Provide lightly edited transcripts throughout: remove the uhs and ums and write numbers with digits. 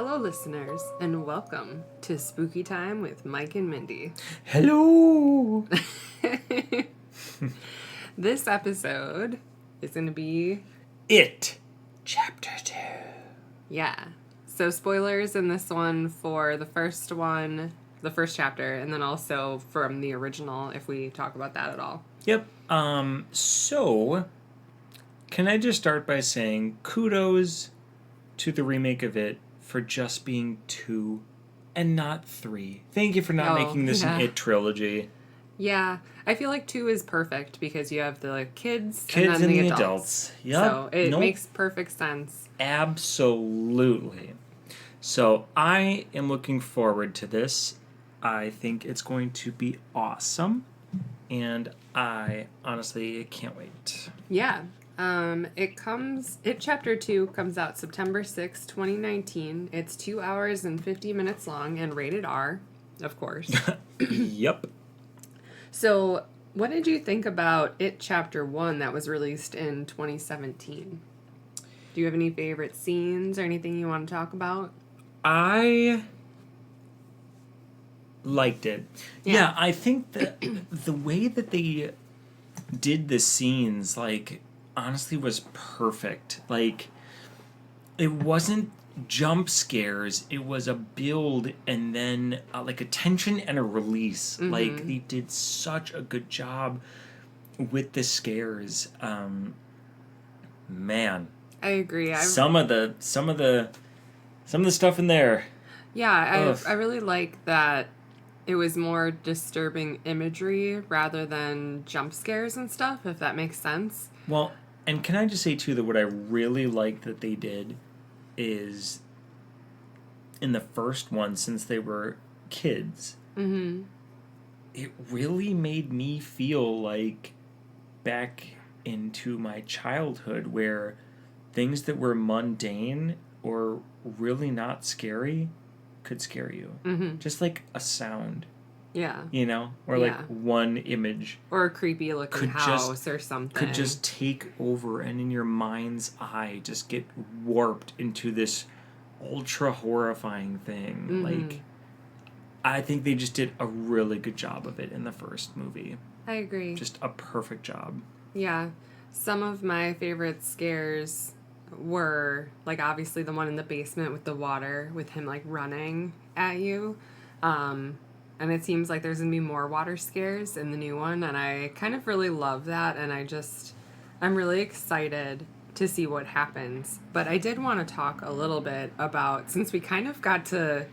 Hello, listeners, and welcome to Spooky Time with Mike and Mindy. Hello! This episode is going to be... It, Chapter 2. Yeah. So spoilers in this one for the first chapter, and then also from the original, if we talk about that at all. Yep. So, can I just start by saying kudos to the remake of It for just being 2 and not 3. Thank you for not making this an It trilogy. Yeah, I feel like 2 is perfect because you have the kids and then the adults. Yep. So it makes perfect sense. Absolutely. So I am looking forward to this. I think it's going to be awesome. And I honestly can't wait. Yeah. It Chapter 2 comes out September 6, 2019. It's 2 hours and 50 minutes long and rated R, of course. Yep. So, what did you think about It Chapter 1 that was released in 2017? Do you have any favorite scenes or anything you want to talk about? I liked it. Yeah, I think that the way that they did the scenes, honestly was perfect. It wasn't jump scares, it was a build and then a tension and a release. Mm-hmm. They did such a good job with the scares. Man, I agree. some of the stuff in there. Yeah, I really like that it was more disturbing imagery rather than jump scares and stuff, if that makes sense. Well, and can I just say, too, that what I really liked that they did is, in the first one, since they were kids, it really made me feel like back into my childhood, where things that were mundane or really not scary could scare you. Mm-hmm. Just like a sound. Yeah. Or one image. Or a creepy looking house or something. Could just take over and in your mind's eye just get warped into this ultra horrifying thing. Mm-hmm. I think they just did a really good job of it in the first movie. I agree. Just a perfect job. Yeah. Some of my favorite scares were, obviously the one in the basement with the water, with him, running at you. And it seems like there's going to be more water scares in the new one, and I kind of really love that, and I'm really excited to see what happens. But I did want to talk a little bit about, since we kind of got to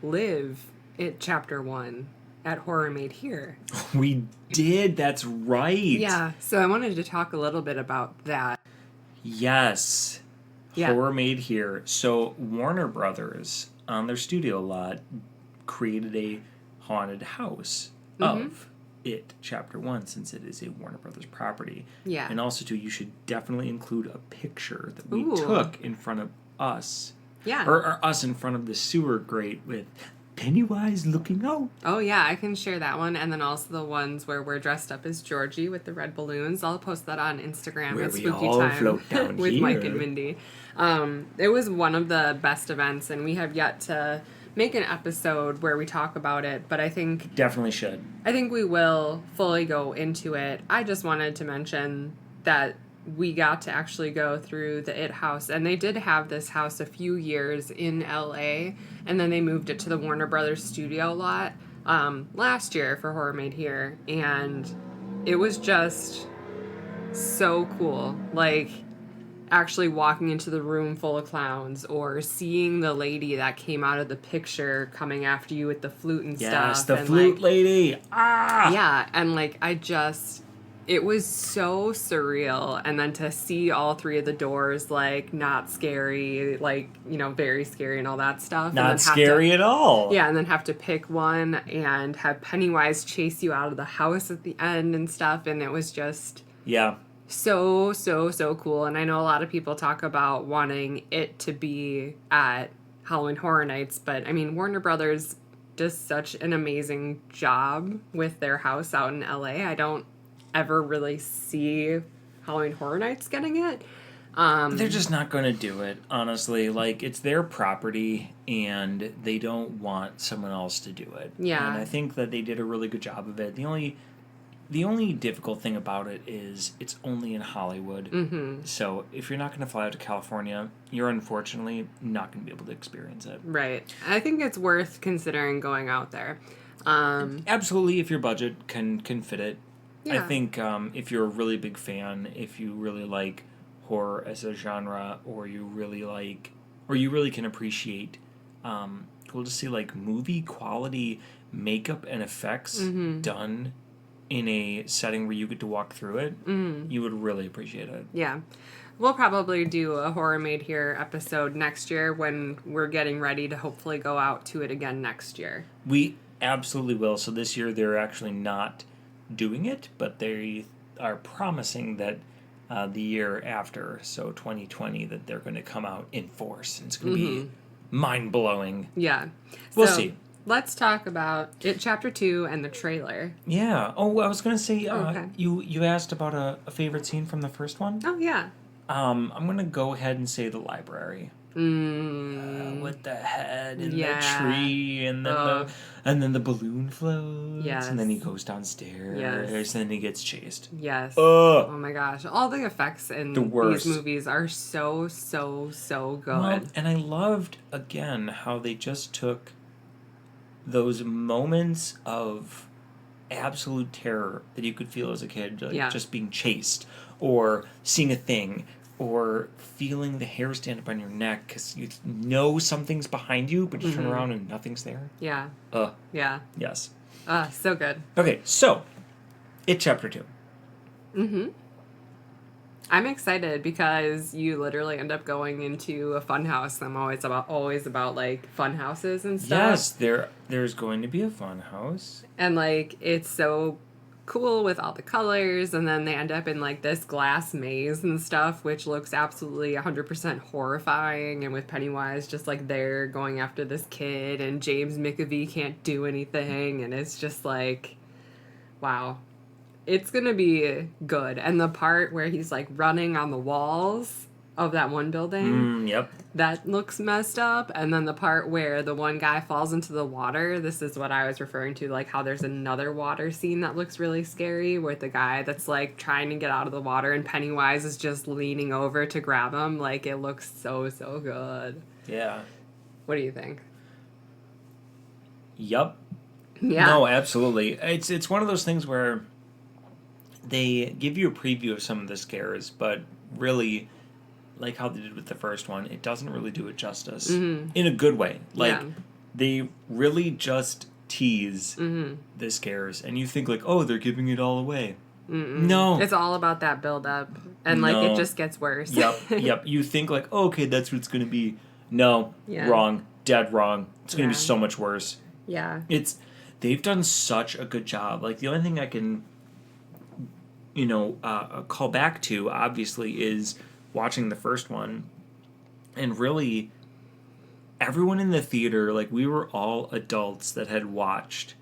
live It Chapter 1 at Horror Made Here. We did, that's right. Yeah, so I wanted to talk a little bit about that. Yes. Yeah. Horror Made Here. So Warner Brothers, on their studio lot, created a haunted house of It Chapter 1, since it is a Warner Brothers property. Yeah. And also, too, you should definitely include a picture that we took in front of us. Yeah. Or us in front of the sewer grate with Pennywise looking out. Oh, yeah, I can share that one. And then also the ones where we're dressed up as Georgie with the red balloons. I'll post that on Instagram Where at we Spooky all Time float down with here. Mike and Mindy. It was one of the best events, and we have yet to make an episode where we talk about it, but I think... Definitely should. I think we will fully go into it. I just wanted to mention that we got to actually go through the It house, and they did have this house a few years in LA, and then they moved it to the Warner Brothers studio lot last year for Horror Made Here, and it was just so cool. Actually walking into the room full of clowns, or seeing the lady that came out of the picture coming after you with the flute and stuff. Yes, the flute lady. Ah! Yeah, and it was so surreal. And then to see all three of the doors, not scary, very scary and all that stuff. Not scary at all. Yeah, and then have to pick one and have Pennywise chase you out of the house at the end and stuff. And it was just... Yeah. So cool. And I know a lot of people talk about wanting it to be at Halloween Horror Nights, but Warner Brothers does such an amazing job with their house out in LA. I don't ever really see Halloween Horror Nights getting it. They're just not going to do it, honestly. Like, it's their property, and they don't want someone else to do it. Yeah. And I think that they did a really good job of it. The only difficult thing about it is it's only in Hollywood. Mm-hmm. So if you're not going to fly out to California, you're unfortunately not going to be able to experience it. Right. I think it's worth considering going out there. Absolutely, if your budget can fit it. Yeah. I think if you're a really big fan, if you really like horror as a genre, or you really can appreciate, we'll just see like movie quality makeup and effects done in a setting where you get to walk through it, you would really appreciate it. Yeah. We'll probably do a Horror Made Here episode next year when we're getting ready to hopefully go out to it again next year. We absolutely will. So this year they're actually not doing it, but they are promising that the year after, so 2020, that they're going to come out in force. And it's going to be mind-blowing. Yeah. We'll see. Let's talk about It Chapter 2 and the trailer. Yeah. Oh, I was going to say, okay. you asked about a favorite scene from the first one. Oh, yeah. I'm going to go ahead and say the library. With the head and the tree, and then the balloon floats, and then he goes downstairs, and then he gets chased. Yes. Oh my gosh. All the effects in these movies are so good. Well, and I loved, again, how they just took those moments of absolute terror that you could feel as a kid, like just being chased, or seeing a thing, or feeling the hair stand up on your neck because you know something's behind you, but you turn around and nothing's there. Yeah. Yeah. Yes. So good. Okay, so, It Chapter 2. Mm-hmm. I'm excited because you literally end up going into a fun house. I'm always about like fun houses and stuff. Yes, there's going to be a fun house. And like it's so cool with all the colors, and then they end up in like this glass maze and stuff, which looks absolutely 100% horrifying, and with Pennywise just like there going after this kid, and James McAvee can't do anything, and it's just like, wow. It's gonna be good. And the part where he's like running on the walls of that one building, yep, that looks messed up. And then the part where the one guy falls into the water, this is what I was referring to, like how there's another water scene that looks really scary with the guy that's like trying to get out of the water and Pennywise is just leaning over to grab him. Like it looks so good. Yeah. What do you think? Yep. Yeah. No, absolutely. It's one of those things where they give you a preview of some of the scares, but really, like how they did with the first one, it doesn't really do it justice in a good way. Like, they really just tease the scares, and you think, like, oh, they're giving it all away. No. It's all about that build-up, and, like, it just gets worse. Yep. You think, like, oh, okay, that's what it's going to be. No. Wrong. Dead wrong. It's going to be so much worse. Yeah. They've done such a good job. Like, the only thing I can call back to, obviously, is watching the first one. And really, everyone in the theater, like, we were all adults that had watched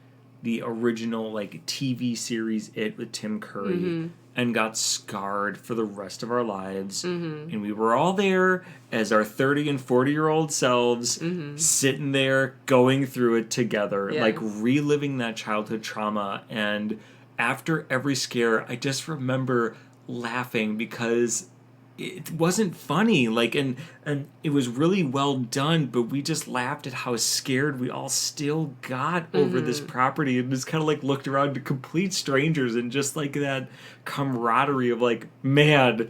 the original, like, TV series It with Tim Curry and got scarred for the rest of our lives. And we were all there as our 30 and 40-year-old selves sitting there going through it together, like, reliving that childhood trauma. And after every scare, I just remember laughing because it wasn't funny, like, and it was really well done, but we just laughed at how scared we all still got over this property, and just kind of like looked around to complete strangers, and just like that camaraderie of like, man,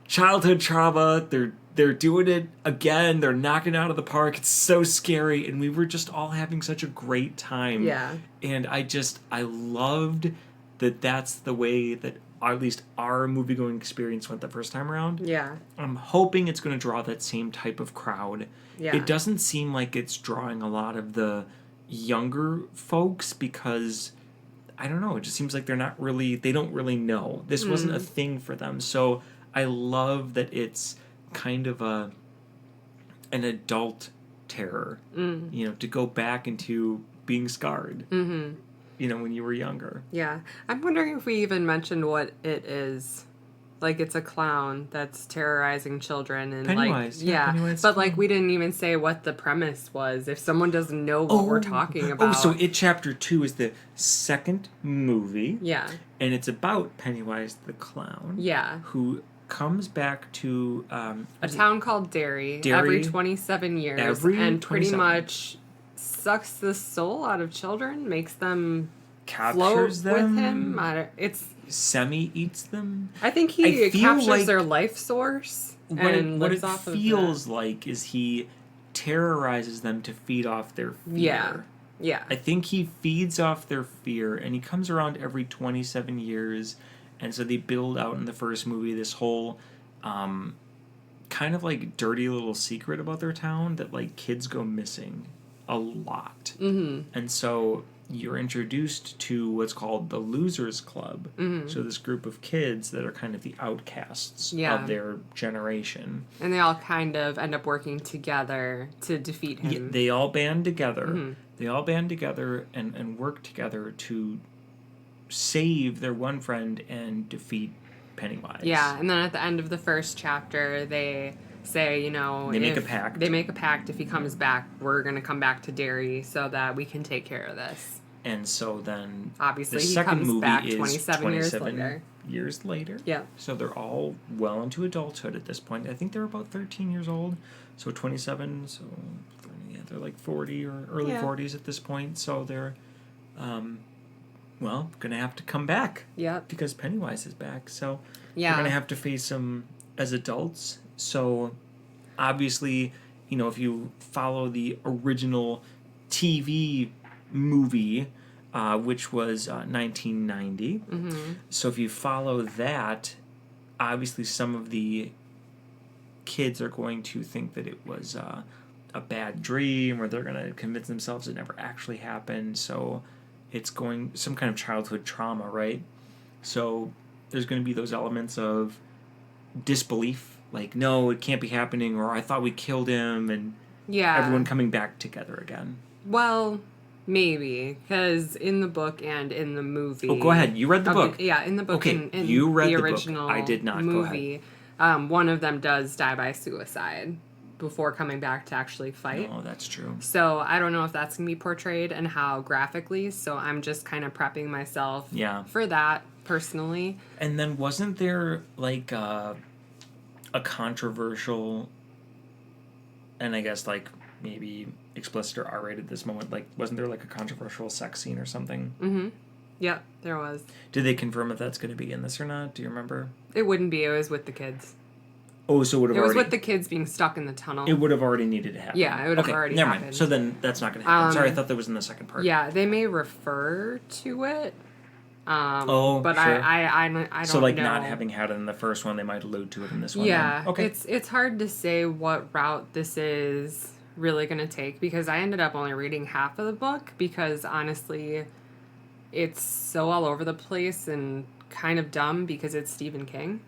childhood trauma, they're doing it again, they're knocking it out of the park, it's so scary, and we were just all having such a great time. And I loved that that's the way that at least our movie-going experience went the first time around. I'm hoping it's going to draw that same type of crowd. It doesn't seem like it's drawing a lot of the younger folks because, I don't know, it just seems like they don't really know. This wasn't a thing for them. So I love that it's kind of an adult terror, to go back into being scarred. When you were younger. I'm wondering if we even mentioned what it is Like, it's a clown that's terrorizing children. And Pennywise. like, yeah. Pennywise But, like, clown. we didn't even say what the premise was. If someone doesn't know what we're talking about. So It Chapter 2 is the second movie. Yeah. And it's about Pennywise the clown. Yeah. Who comes back to... a town called Derry Derry, every 27 years. And pretty 27. much sucks the soul out of children, makes them captures float them. with him. It's... Semi-eats them. I think he captures like their life source and what lives it off of feels that. like is he terrorizes them to feed off their fear. Yeah. Yeah. I think he feeds off their fear, and he comes around every 27 years, and so they build out in the first movie this whole kind of like dirty little secret about their town that like kids go missing a lot. Mm-hmm. And so you're introduced to what's called the Losers Club. Mm-hmm. So this group of kids that are kind of the outcasts Yeah. of their generation. And they all kind of end up working together to defeat him. Yeah, they all band together. Mm-hmm. They all band together and work together to save their one friend and defeat Pennywise. Yeah, and then at the end of the first chapter, they say, They make a pact. They make a pact. If he comes back, we're going to come back to Derry so that we can take care of this. And so then Obviously, the he second comes movie back is 27 years later. Yeah. So they're all well into adulthood at this point. I think they're about 13 years old. So 27, so yeah, they're like 40 or early 40s at this point. So they're, going to have to come back. Yep. Because Pennywise is back. So Yeah. they're going to have to face him as adults. So obviously, if you follow the original TV movie, which was 1990. Mm-hmm. So if you follow that, obviously some of the kids are going to think that it was a bad dream, or they're going to convince themselves it never actually happened. So it's some kind of childhood trauma, right? So there's going to be those elements of disbelief, like, no, it can't be happening, or I thought we killed him, and everyone coming back together again. Well, maybe, because in the book and in the movie... Oh, go ahead. You read the book. In the book. Okay, in you read the the original book. I did not. movie, Go ahead. One of them does die by suicide before coming back to actually fight. Oh, that's true. So I don't know if that's going to be portrayed and how graphically, so I'm just kind of prepping myself for that, personally. And then wasn't there, like, a controversial, and I guess, like, maybe explicit or R-rated at this moment, like, wasn't there, like, a controversial sex scene or something? Mm-hmm. Yep, there was. Did they confirm if that's going to be in this or not? Do you remember? It wouldn't be. It was with the kids. Oh, so it was with the kids being stuck in the tunnel. It would have already needed to happen. Yeah, it would have already never happened. mind. So then that's not going to happen. Sorry, I thought that was in the second part. Yeah, they may refer to it. But sure. I don't so, like, know. not having had it in the first one, they might allude to it in this one. Yeah, then. Okay. It's hard to say what route this is really going to take, because I ended up only reading half of the book, because honestly, it's so all over the place and kind of dumb because it's Stephen King.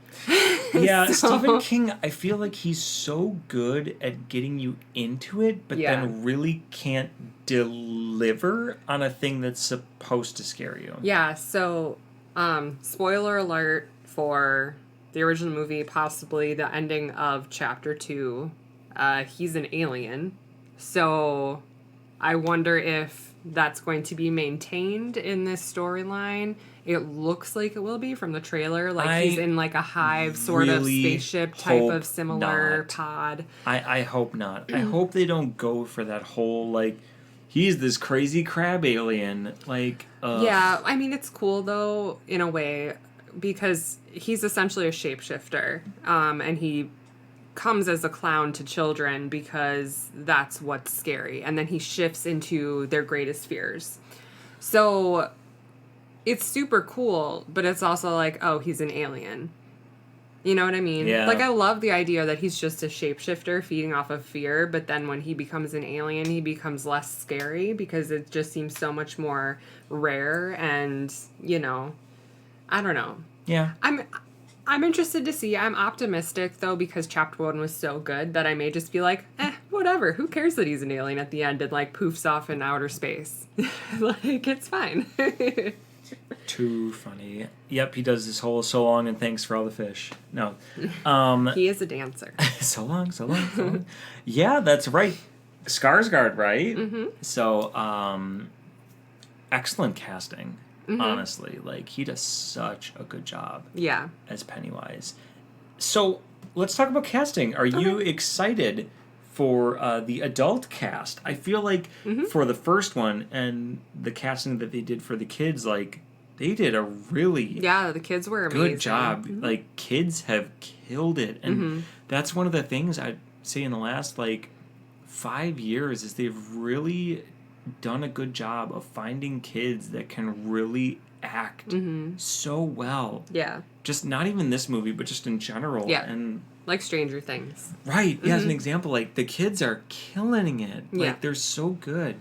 Yeah, Stephen King, I feel like he's so good at getting you into it, but then really can't deliver on a thing that's supposed to scare you. Yeah, so spoiler alert for the original movie, possibly the ending of chapter 2. He's an alien. So I wonder if that's going to be maintained in this storyline. It looks like it will be from the trailer. Like, he's in, like, a hive sort of spaceship type of similar pod. I hope not. I hope they don't go for that whole, like, he's this crazy crab alien. Like, Yeah, I mean, it's cool, though, in a way, because he's essentially a shapeshifter. And he comes as a clown to children because that's what's scary. And then he shifts into their greatest fears. So it's super cool, but it's also like, oh, he's an alien. You know what I mean? Yeah. Like, I love the idea that he's just a shapeshifter feeding off of fear, but then when he becomes an alien, he becomes less scary because it just seems so much more rare and, I don't know. Yeah. I'm interested to see. I'm optimistic, though, because chapter 1 was so good that I may just be like, whatever. Who cares that he's an alien at the end and, like, poofs off in outer space? Like, it's fine. Too funny. Yep, he does this whole so long and thanks for all the fish. No. He is a dancer. So long, so long, so long. Yeah, that's right. Skarsgård, right? Mm-hmm. So, excellent casting, honestly. Like, he does such a good job Yeah. as Pennywise. So, let's talk about casting. Are you excited for the adult cast? I feel like for the first one and the casting that they did for the kids, like, they did a really the kids were amazing. good job. Like, kids have killed it. And that's one of the things I'd say in the last, like, 5 years is they've really done a good job of finding kids that can really act so well. Yeah. Just not even this movie, but just in general. Yeah. And like Stranger Things. right. Yeah, as an example, like, the kids are killing it. Like, Yeah. they're so good.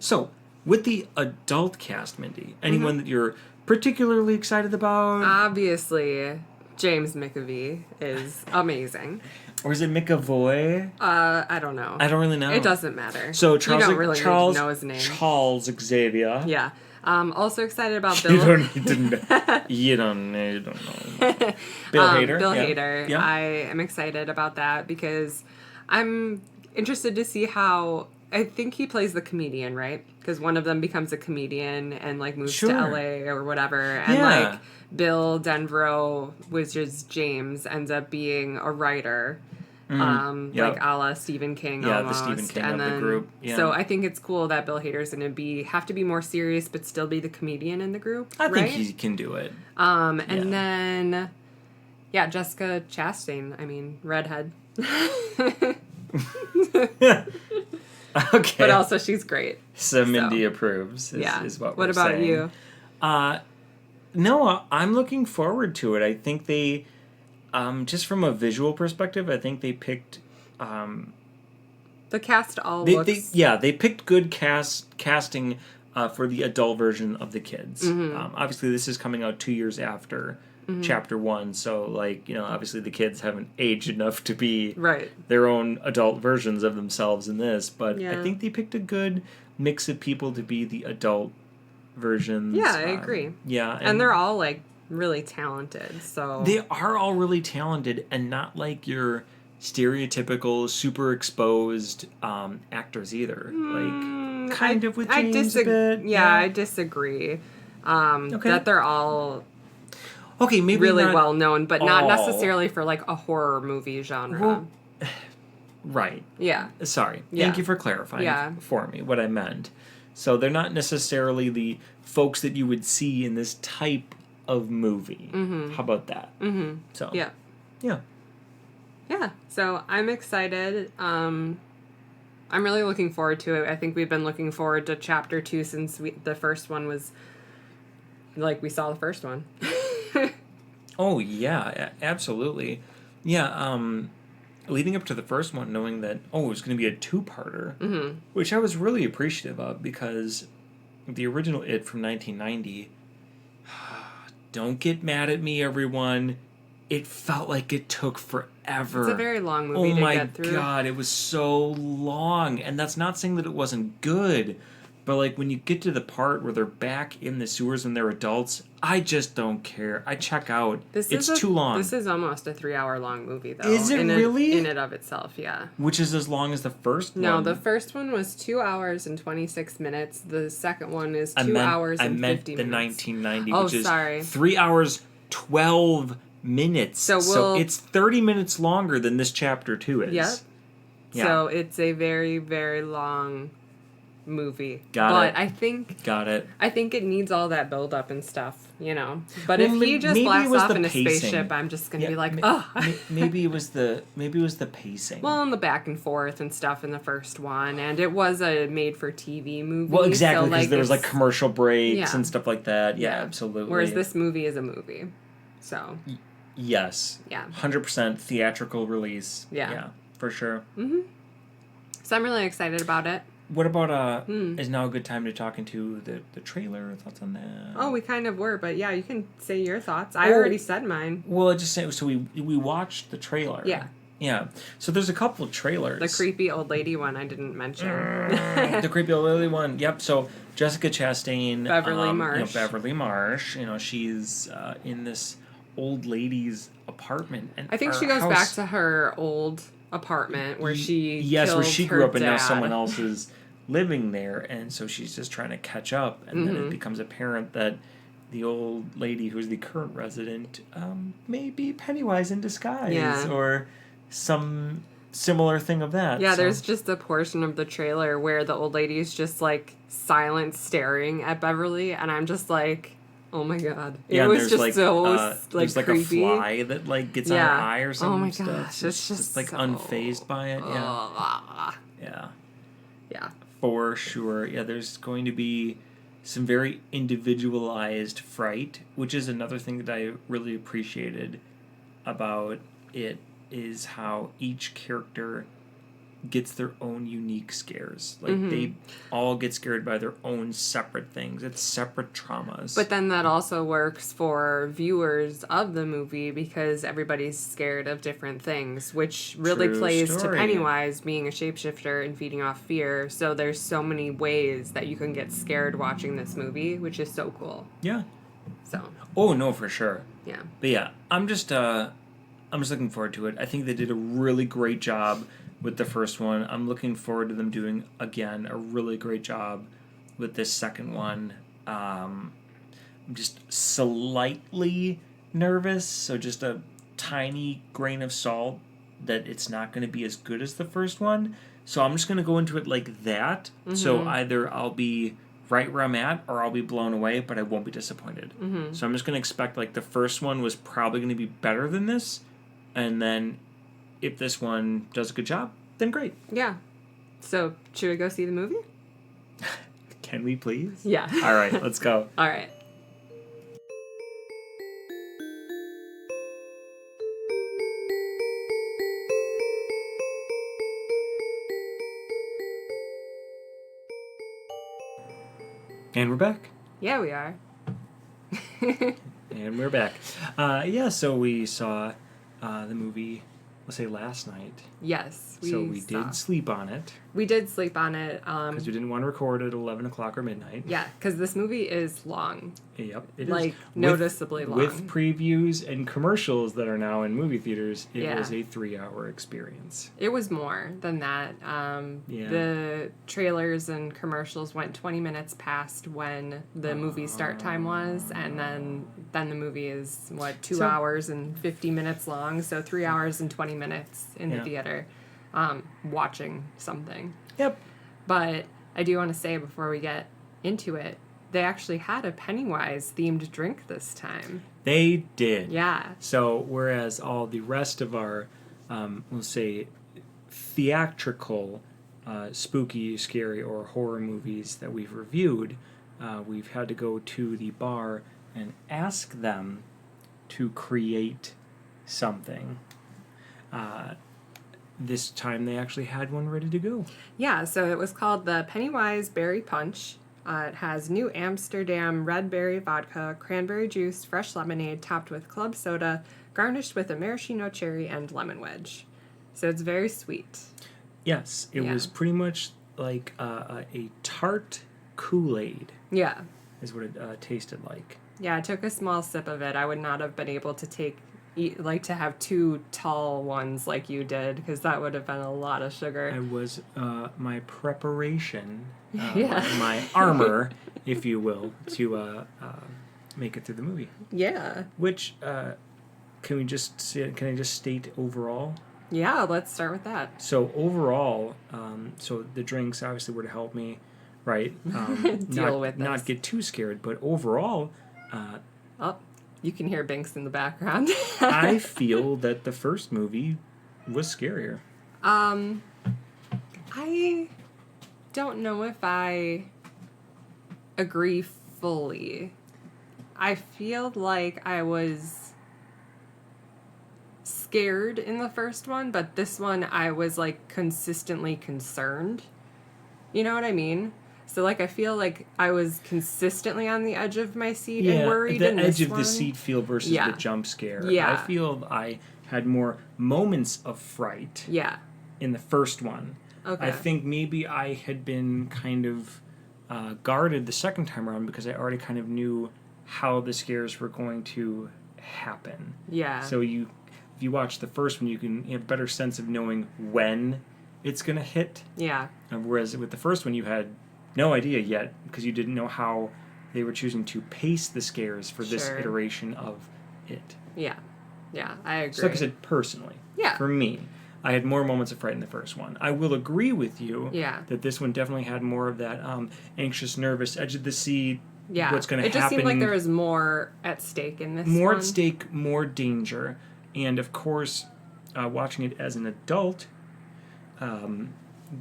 So, with the adult cast, Mindy, anyone that you're particularly excited about? Obviously, James McAvee is amazing. Or is it McAvoy? I don't know. I don't really know. It doesn't matter. So Charles, you don't really need to know his name. Charles Xavier. Yeah. Also excited about You Bill. don't need to know. You don't know. Bill Hader. Bill yeah. Hader. Yeah. I am excited about that because I'm interested to see how. I think he plays the comedian, right? Because one of them becomes a comedian and like moves to LA or whatever, and like Bill Denvero, which is James, ends up being a writer. Like a la Stephen King almost. The Stephen King and of the group. Yeah. So I think it's cool that Bill Hader's going to have to be more serious but still be the comedian in the group. I right? think he can do it. And then, Jessica Chastain. I mean, redhead. Okay. But also she's great. So Mindy approves, is what we're saying. What about you? No, I'm looking forward to it. I think they, just from a visual perspective, I think they picked... the cast looks... They picked good casting for the adult version of the kids. Obviously, this is coming out 2 years after Chapter 1, so, like, obviously the kids haven't aged enough to be their own adult versions of themselves in this, but I think they picked a good mix of people to be the adult versions. Yeah, I agree. Yeah. And they're all, like, really talented, so... They are all really talented, and not like your stereotypical, super exposed actors either. Like, kind of with James a bit. Yeah, I disagree. That they're all... Okay, maybe really not well known, but not necessarily for like a horror movie genre. Well, right. Yeah. Sorry. Thank you for clarifying for me what I meant. So they're not necessarily the folks that you would see in this type of movie. How about that? So yeah. So I'm excited. I'm really looking forward to it. I think we've been looking forward to Chapter 2 since the first one was like we saw the first one. Oh, yeah, absolutely. Yeah, leading up to the first one, knowing that, it was going to be a two-parter, which I was really appreciative of, because the original It from 1990, don't get mad at me, everyone, it felt like it took forever. It's a very long movie to get through. Oh my god, it was so long, and that's not saying that it wasn't good, but like when you get to the part where they're back in the sewers when they're adults, I just don't care. I check out. It's too long. This is almost a 3-hour-long movie, though. Is it really? In and of itself, yeah. Which is as long as the first one. No, the first one was 2 hours and 26 minutes. The second one is 2 hours and 50 minutes. I meant the 1990, which is 3 hours, 12 minutes. So it's 30 minutes longer than this Chapter 2 is. Yep. Yeah. So it's a very, very long movie. But I think it needs all that build up and stuff, But if he just blasts off in a spaceship, I'm just gonna be like, ugh. maybe it was the pacing. Well, and the back and forth and stuff in the first one, and it was a made for TV movie. Well, exactly, because there was like commercial breaks and stuff like that. Yeah, absolutely. Whereas this movie is a movie, so yes, 100% theatrical release. Yeah, for sure. So I'm really excited about it. What about, is now a good time to talk into the trailer? Thoughts on that? Oh, we kind of were, but yeah, you can say your thoughts. I already said mine. Well, I just say, so we watched the trailer. Yeah. Yeah. So there's a couple of trailers. The creepy old lady one I didn't mention. The creepy old lady one. Yep. So Jessica Chastain. Beverly Marsh. Beverly Marsh. She's in this old lady's apartment. And I think she goes back to her old apartment where she where she grew up and now someone else is living there, and so she's just trying to catch up, and then it becomes apparent that the old lady who's the current resident may be Pennywise in disguise or some similar thing of that. Yeah, there's just a portion of the trailer where the old lady is just like silent staring at Beverly, and I'm just like, oh my god. It was just so there's like creepy. A fly that like gets on her eye or something. Oh my stuff. gosh, it's just like so... unfazed by it. Yeah. For sure. Yeah, there's going to be some very individualized fright, which is another thing that I really appreciated about it, is how each character gets their own unique scares. Like, they all get scared by their own separate things. It's separate traumas. But then that also works for viewers of the movie because everybody's scared of different things, which really plays to Pennywise being a shapeshifter and feeding off fear. So there's so many ways that you can get scared watching this movie, which is so cool. Yeah. So. Oh, no, for sure. Yeah. But yeah, I'm just looking forward to it. I think they did a really great job with the first one. I'm looking forward to them doing, again, a really great job with this second one. I'm just slightly nervous, so just a tiny grain of salt that it's not going to be as good as the first one. So I'm just going to go into it like that. So either I'll be right where I'm at or I'll be blown away, but I won't be disappointed. So I'm just going to expect like the first one was probably going to be better than this, and then if this one does a good job, then great. Yeah. So, should we go see the movie? Can we please? Yeah. All right, let's go. All right. And we're back. Yeah, we are. And we're back. So we saw the movie, let's say last night. Yes. We did sleep on it. We did sleep on it. Because we didn't want to record at 11 o'clock or midnight. Yeah, because this movie is long. Yep, it is. Like, noticeably long. With previews and commercials that are now in movie theaters, it was a 3-hour experience. It was more than that. The trailers and commercials went 20 minutes past when the movie start time was, and then the movie is, 2 hours and 50 minutes long, so 3 hours and 20 minutes in the theater watching something. Yep. But I do want to say before we get into it, they actually had a Pennywise-themed drink this time. They did. Yeah. So, whereas all the rest of our, we'll say, theatrical, spooky, scary, or horror movies that we've reviewed, we've had to go to the bar and ask them to create something. This time they actually had one ready to go. Yeah, so it was called the Pennywise Berry Punch. It has New Amsterdam red berry vodka, cranberry juice, fresh lemonade topped with club soda, garnished with a maraschino cherry and lemon wedge. So it's very sweet. Yes, it was pretty much like a tart Kool-Aid. Yeah. Is what it tasted like. Yeah, I took a small sip of it. I would not have been able to to have 2 tall ones like you did, because that would have been a lot of sugar. I was my preparation, my armor, if you will, to make it through the movie. Yeah. Which can I just state overall? Yeah, let's start with that. So overall, so the drinks obviously were to help me, right? Not get too scared, but overall. You can hear Binks in the background. I feel that the first movie was scarier. I don't know if I agree fully. I feel like I was scared in the first one, but this one I was like consistently concerned. You know what I mean? So, I feel like I was consistently on the edge of my seat and worried. The edge of the seat feel versus the jump scare. Yeah. I feel I had more moments of fright Yeah. in the first one. Okay. I think maybe I had been kind of guarded the second time around because I already kind of knew how the scares were going to happen. Yeah. So if you watch the first one, you can have a better sense of knowing when it's going to hit. Yeah. Whereas with the first one, you had no idea yet because you didn't know how they were choosing to pace the scares for this Sure. iteration of it. Yeah. Yeah, I agree. So like I said, personally, Yeah. for me, I had more moments of fright in the first one. I will agree with you that this one definitely had more of that anxious, nervous, edge of the seat, what's going to happen. It just seemed like there was more at stake in this more one. at stake, more danger. And of course, watching it as an adult,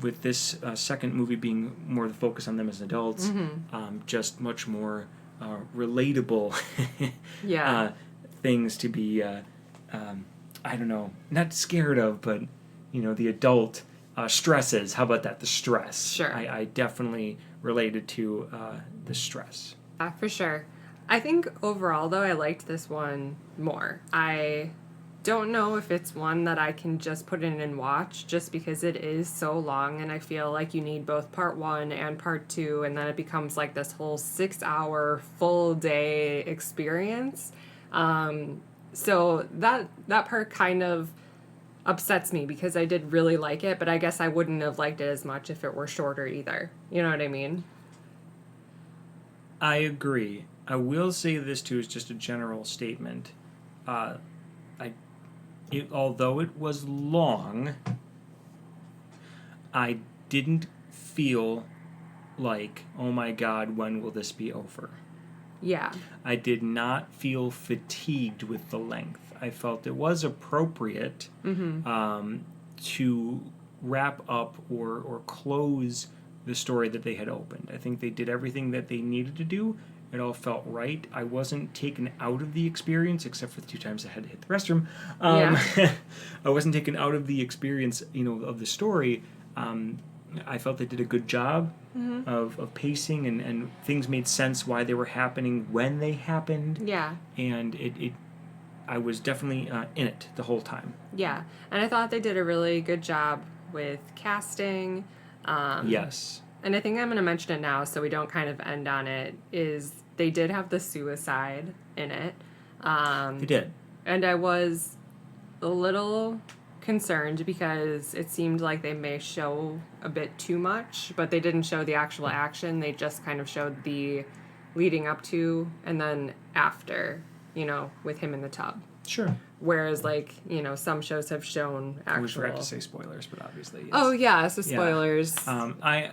with this second movie being more the focus on them as adults, just much more relatable things to be, I don't know, not scared of, but, the adult stresses. How about that? The stress. Sure. I definitely related to the stress. For sure. I think overall, though, I liked this one more. I don't know if it's one that I can just put in and watch just because it is so long and I feel like you need both part 1 and part 2 and then it becomes like this whole 6-hour full day experience. So that part kind of upsets me because I did really like it, but I guess I wouldn't have liked it as much if it were shorter either. You know what I mean? I agree. I will say this too is just a general statement. Although it was long, I didn't feel like, oh my God, when will this be over? Yeah. I did not feel fatigued with the length. I felt it was appropriate to wrap up or close the story that they had opened. I think they did everything that they needed to do. It all felt right. I wasn't taken out of the experience, except for the 2 times I had to hit the restroom. I wasn't taken out of the experience, of the story. I felt they did a good job of pacing, and things made sense why they were happening when they happened. Yeah. And I was definitely in it the whole time. Yeah. And I thought they did a really good job with casting. Yes. And I think I'm going to mention it now so we don't kind of end on it, is they did have the suicide in it. They did. And I was a little concerned because it seemed like they may show a bit too much, but they didn't show the actual action. They just kind of showed the leading up to and then after, with him in the tub. Sure. Whereas, some shows have shown actual... We forgot to say spoilers, but obviously, yes. Oh, yeah, so spoilers. Yeah.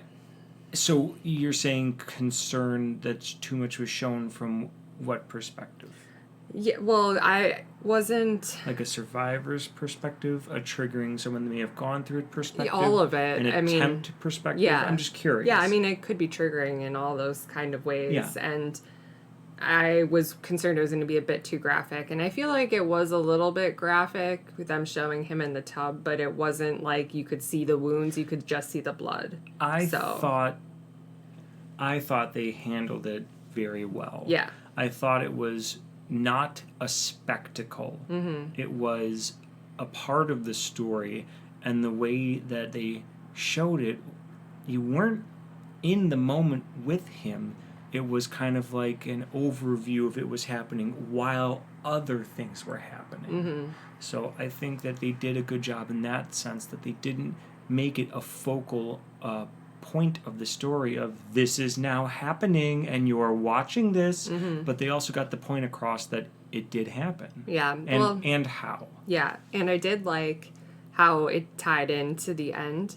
So you're saying concern that too much was shown from what perspective? Yeah, well, I wasn't... Like a survivor's perspective, a triggering someone that may have gone through it perspective? All of it. An attempt perspective? Yeah. I'm just curious. Yeah, it could be triggering in all those kind of ways. Yeah. And I was concerned it was going to be a bit too graphic. And I feel like it was a little bit graphic with them showing him in the tub, but it wasn't like you could see the wounds, you could just see the blood. I thought they handled it very well. Yeah. I thought it was not a spectacle. Mm-hmm. It was a part of the story, and the way that they showed it, you weren't in the moment with him. It was kind of like an overview of it was happening while other things were happening. Mm-hmm. So I think that they did a good job in that sense, that they didn't make it a focal point of the story of this is now happening and you're watching this, but they also got the point across that it did happen. Yeah. And how. Yeah, and I did like how it tied into the end.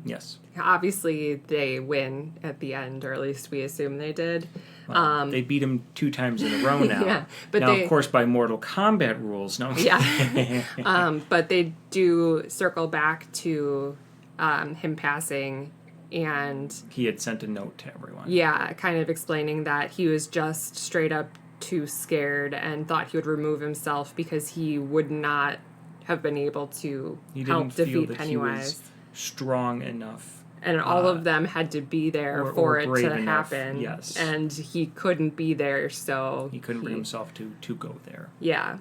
Yes. Obviously, they win at the end, or at least we assume they did. They beat him 2 times in a row now. Yeah, but now, of course, by Mortal Kombat rules. No. Yeah. But they do circle back to him passing, and he had sent a note to everyone. Yeah, kind of explaining that he was just straight up too scared and thought he would remove himself because he would not have been able to help defeat Pennywise. He was strong enough. And all of them had to be there for it to happen. Yes. And he couldn't be there, so... He couldn't bring himself to go there. Yeah.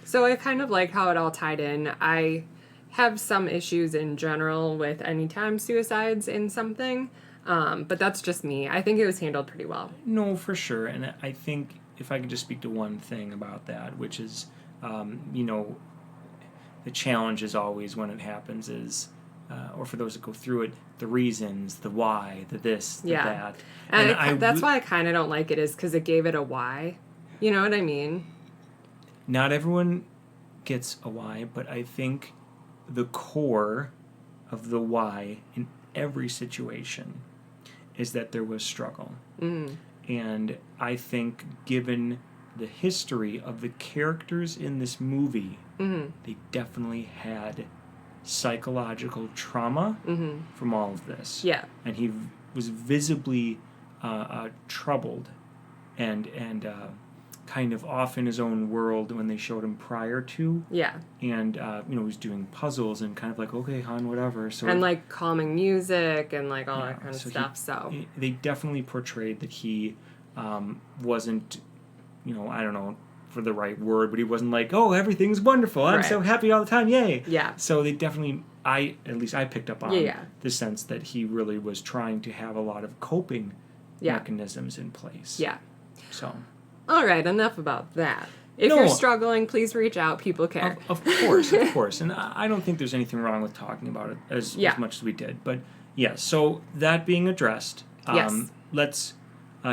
So I kind of like how it all tied in. I have some issues in general with anytime suicides in something, but that's just me. I think it was handled pretty well. No, for sure. And I think if I could just speak to one thing about that, which is, the challenge is always when it happens is, or for those that go through it, the reasons, the why, the this, the that. And that's why I kind of don't like it, is because it gave it a why. You know what I mean? Not everyone gets a why, but I think the core of the why in every situation is that there was struggle. Mm. And I think given the history of the characters in this movie, they definitely had psychological trauma from all of this. Yeah. And he was visibly troubled and kind of off in his own world when they showed him prior to. Yeah. And, he was doing puzzles and kind of like, okay, hon, whatever. So and, like, calming music and, like, all that kind of stuff, They definitely portrayed that he wasn't, I don't know for the right word, but he wasn't like, oh, everything's wonderful. I'm so happy all the time. Yay. Yeah. So they definitely, at least I picked up on Yeah. the sense that he really was trying to have a lot of coping mechanisms in place. Yeah. So. All right, enough about that. If you're struggling, please reach out. People care. Of course, of course. And I don't think there's anything wrong with talking about it as much as we did. But, yeah, so that being addressed, let's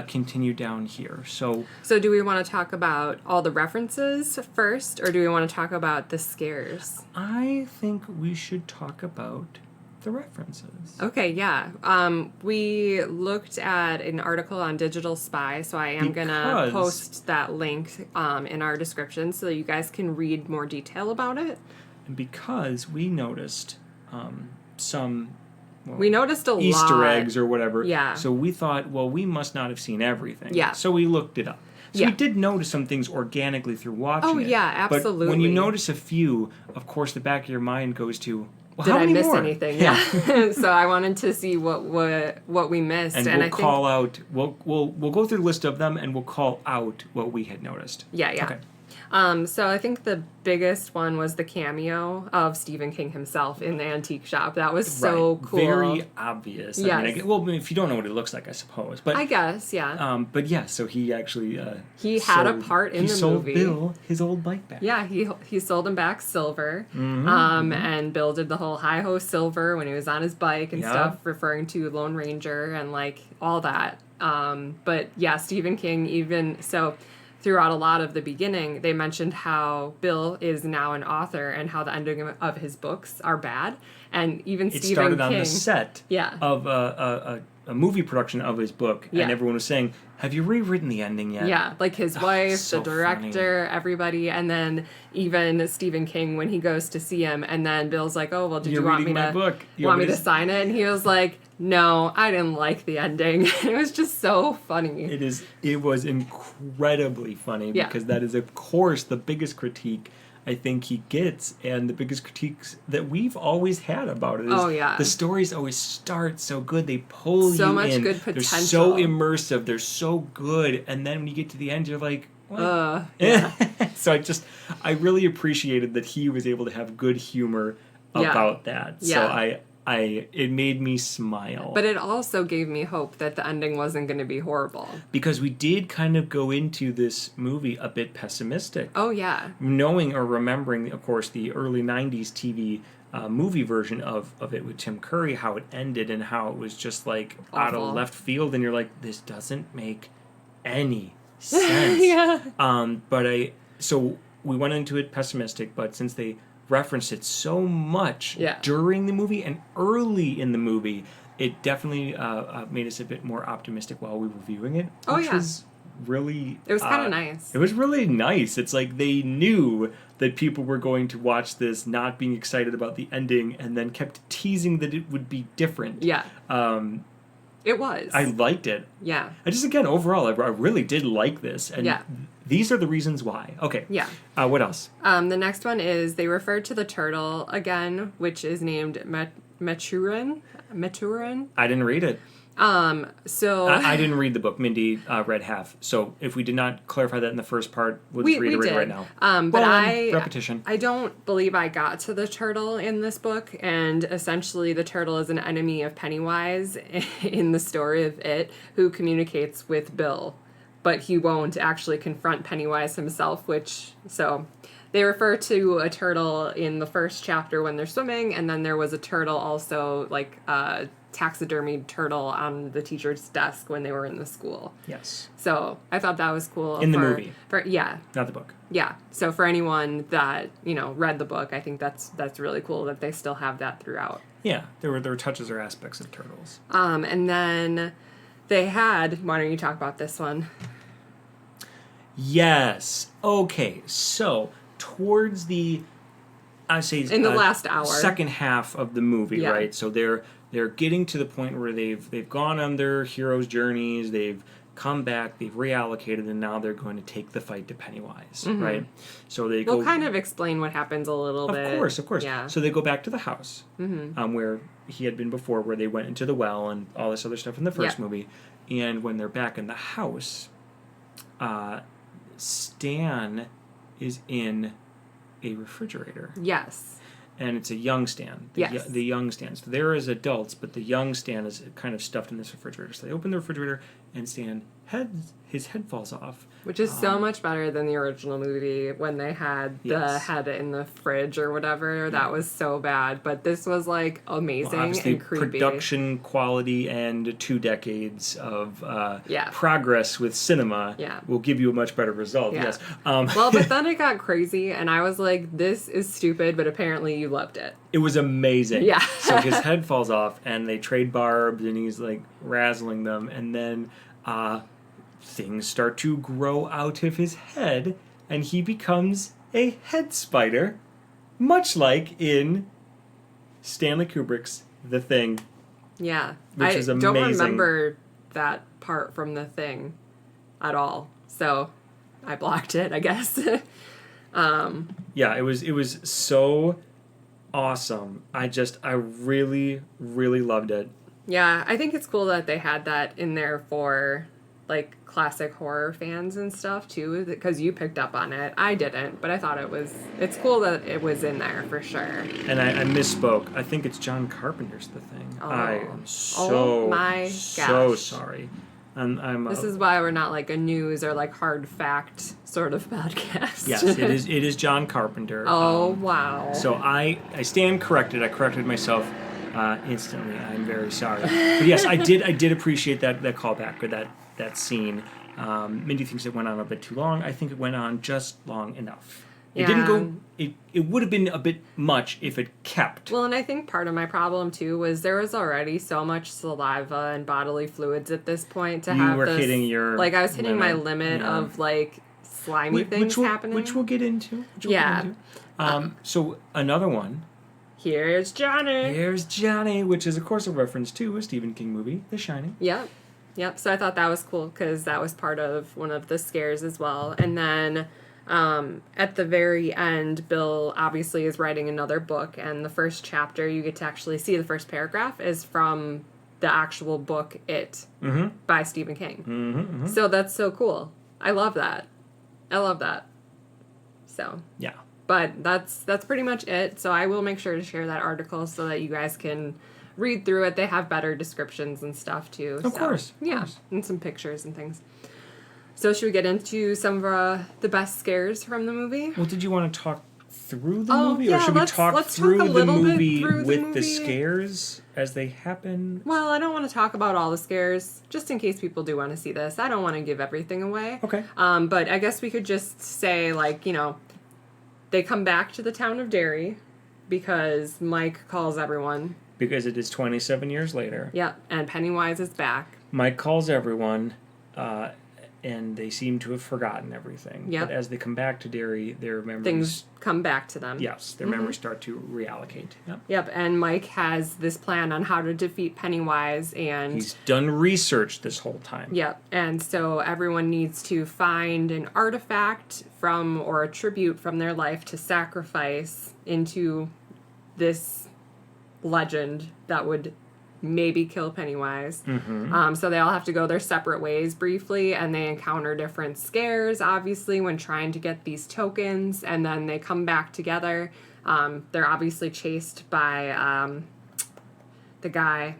continue down here. So do we want to talk about all the references first, or do we want to talk about the scares? I think we should talk about the references. Okay, yeah. We looked at an article on Digital Spy, so I am going to post that link in our description so that you guys can read more detail about it. And because we noticed some... we noticed a Easter lot. eggs or whatever. Yeah. So we thought, well, we must not have seen everything. Yeah. So we looked it up. So we did notice some things organically through watching it. Oh, yeah, absolutely. But when you notice a few, of course, the back of your mind goes to, well, did how I many miss more? anything? Yeah. So I wanted to see what we missed, and we'll call out. We'll go through the list of them, and we'll call out what we had noticed. Yeah. Okay. So I think the biggest one was the cameo of Stephen King himself in the antique shop. That was so cool. Very obvious. Yes. I mean, if you don't know what it looks like, I suppose. But I guess, yeah. But yeah, so he actually he had a part in the movie. He sold Bill his old bike back. Yeah, he sold him back silver. And Bill did the whole hi-ho silver when he was on his bike and stuff, referring to Lone Ranger and like all that. But yeah, Stephen King even so. Throughout a lot of the beginning, they mentioned how Bill is now an author and how the ending of his books are bad. And even Stephen King... It started on the set of a movie production of his book, and everyone was saying, have you rewritten the ending yet? Yeah, like his wife, so the director, everybody, and then even Stephen King when he goes to see him, and then Bill's like, oh, well, did you want me to sign it? And he was like, no, I didn't like the ending. It was just so funny. It was incredibly funny because that is, of course, the biggest critique I think he gets, and the biggest critiques that we've always had about it is the stories always start so good. They pull you in. So much good potential. They're so immersive. They're so good. And then when you get to the end, you're like, what? So I really appreciated that he was able to have good humor about that. So it made me smile. But it also gave me hope that the ending wasn't going to be horrible. Because we did kind of go into this movie a bit pessimistic. Oh, yeah. Knowing or remembering, of course, the early 90s TV movie version of it with Tim Curry, how it ended and how it was just like awful. Out of left field. And you're like, this doesn't make any sense. So we went into it pessimistic, but since they referenced it so much during the movie and early in the movie, it definitely made us a bit more optimistic while we were viewing it. Which was really... It was kind of nice. It was really nice. It's like they knew that people were going to watch this not being excited about the ending and then kept teasing that it would be different. Yeah. It was. I liked it. Yeah. I just, again, overall, I really did like this. And these are the reasons why. Okay. Yeah. What else? The next one is they referred to the turtle again, which is named Maturin. I didn't read it. So I didn't read the book. Mindy read half. So if we did not clarify that in the first part, we'll just reiterate it right now. But repetition. I don't believe I got to the turtle in this book, and essentially the turtle is an enemy of Pennywise in the story of It, who communicates with Bill, but he won't actually confront Pennywise himself, so they refer to a turtle in the first chapter when they're swimming, and then there was a turtle also, like a taxidermied turtle on the teacher's desk when they were in the school. Yes. So I thought that was cool. In the movie. Yeah. Not the book. Yeah. So for anyone that, read the book, I think that's really cool that they still have that throughout. Yeah. There were touches or aspects of turtles. And then they had, why don't you talk about this one? Yes. Okay. So towards the, I say in the last hour, second half of the movie, yeah. Right? So they're getting to the point where they've gone on their heroes' journeys, they've come back, they've reallocated, and now they're going to take the fight to Pennywise, mm-hmm. Right? So they go. We'll kind of explain what happens a little bit. Of course. Yeah. So they go back to the house, mm-hmm. Where he had been before, where they went into the well and all this other stuff in the first movie. And when they're back in the house, Stan is in a refrigerator. Yes. And it's a young Stan. The young Stan. So there is adults, but the young Stan is kind of stuffed in this refrigerator. So they open the refrigerator, and Stan his head falls off. Which is so much better than the original movie when they had the head in the fridge or whatever. Yeah. That was so bad. But this was, like, amazing and creepy. Production quality and 2 decades of progress with cinema will give you a much better result. Yeah. Yes. Well, but then it got crazy, and I was like, this is stupid, but apparently you loved it. It was amazing. Yeah. So his head falls off, and they trade barbs, and he's, like, razzling them, and then things start to grow out of his head, and he becomes a head spider, much like in Stanley Kubrick's The Thing. Yeah. Which is amazing. I don't remember that part from The Thing at all, so I blocked it, I guess. Yeah, it was so awesome. I really, really loved it. Yeah, I think it's cool that they had that in there for, like, classic horror fans and stuff, too, because you picked up on it. I didn't, but I thought it's cool that it was in there, for sure. And I misspoke. I think it's John Carpenter's The Thing. Oh. I am so sorry. This is why we're not, like, a news or, like, hard fact sort of podcast. Yes, it is John Carpenter. Oh, wow. So I stand corrected. I corrected myself instantly. I'm very sorry. But yes, I did appreciate that callback or that scene. Mindy thinks it went on a bit too long. I think it went on just long enough. It didn't go. It would have been a bit much if it kept. Well, and I think part of my problem too was there was already so much saliva and bodily fluids at this point to have this. You were hitting your I was hitting my limit of like slimy things happening, which we'll get into. So another one. Here's Johnny, which is of course a reference to a Stephen King movie, The Shining. Yep. So I thought that was cool because that was part of one of the scares as well. And then at the very end, Bill obviously is writing another book, and the first chapter, you get to actually see the first paragraph, is from the actual book It by Stephen King. Mm-hmm. So that's so cool. I love that. So yeah. But that's pretty much it. So I will make sure to share that article so that you guys can read through it. They have better descriptions and stuff too. Of course. And some pictures and things. So should we get into some of the best scares from the movie? Well, did you want to talk through the movie? Or should we talk through the movie with the scares as they happen? Well, I don't want to talk about all the scares, just in case people do want to see this. I don't want to give everything away. Okay. But I guess we could just say, they come back to the town of Derry because Mike calls everyone. Because it is 27 years later. Yep, and Pennywise is back. Mike calls everyone, and they seem to have forgotten everything. Yep. But as they come back to Derry, their memories... Things come back to them. Yes, their memories start to reallocate. Yep, and Mike has this plan on how to defeat Pennywise, and... He's done research this whole time. Yep, and so everyone needs to find an artifact from, or a tribute from their life to sacrifice into this legend that would maybe kill Pennywise. Mm-hmm. So they all have to go their separate ways briefly, and they encounter different scares, obviously, when trying to get these tokens, and then they come back together. They're obviously chased by the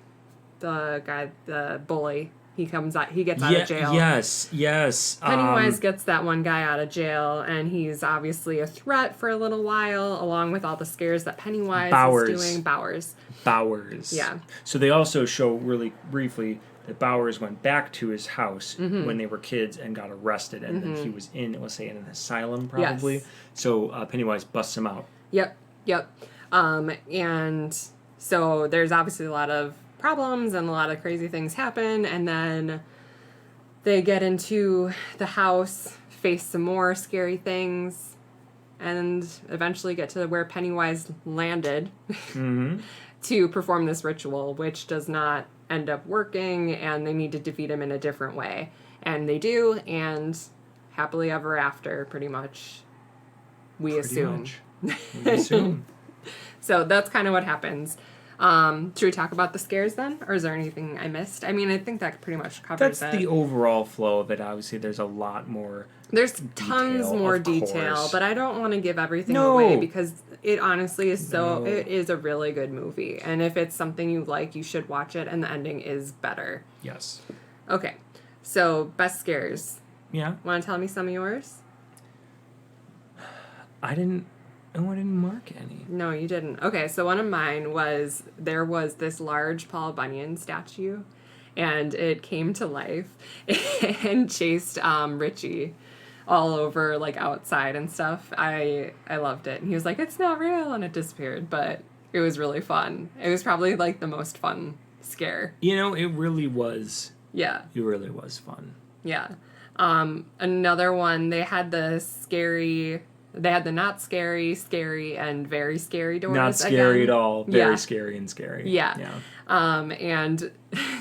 bully. He gets out of jail. Yes. Pennywise gets that one guy out of jail, and he's obviously a threat for a little while, along with all the scares that Pennywise is doing. Bowers. Yeah. So they also show really briefly that Bowers went back to his house when they were kids and got arrested, and then he was in, let's say, in an asylum probably. Yes. So Pennywise busts him out. Yep. And so there's obviously a lot of problems and a lot of crazy things happen, and then they get into the house, face some more scary things, and eventually get to where Pennywise landed to perform this ritual, which does not end up working, and they need to defeat him in a different way. And they do, and happily ever after, pretty much, we assume. So that's kind of what happens. Should we talk about the scares then? Or is there anything I missed? I mean, I think that pretty much covers That's it. the overall flow of it. Obviously, there's a lot more. There's tons more detail, course. but I don't want to give everything away because it honestly is it is a really good movie. And if it's something you like, you should watch it, and the ending is better. Yes. Okay. So, best scares. Yeah. Want to tell me some of yours? I didn't mark any. No, you didn't. Okay, so one of mine was, there was this large Paul Bunyan statue, and it came to life and chased Richie all over, like, outside and stuff. I loved it. And he was like, it's not real, and it disappeared, but it was really fun. It was probably, like, the most fun scare. You know, it really was. Yeah. It really was fun. Yeah. Another one, they had the not scary, scary, and very scary doors. Not scary again. at all. Very scary and scary. Yeah. And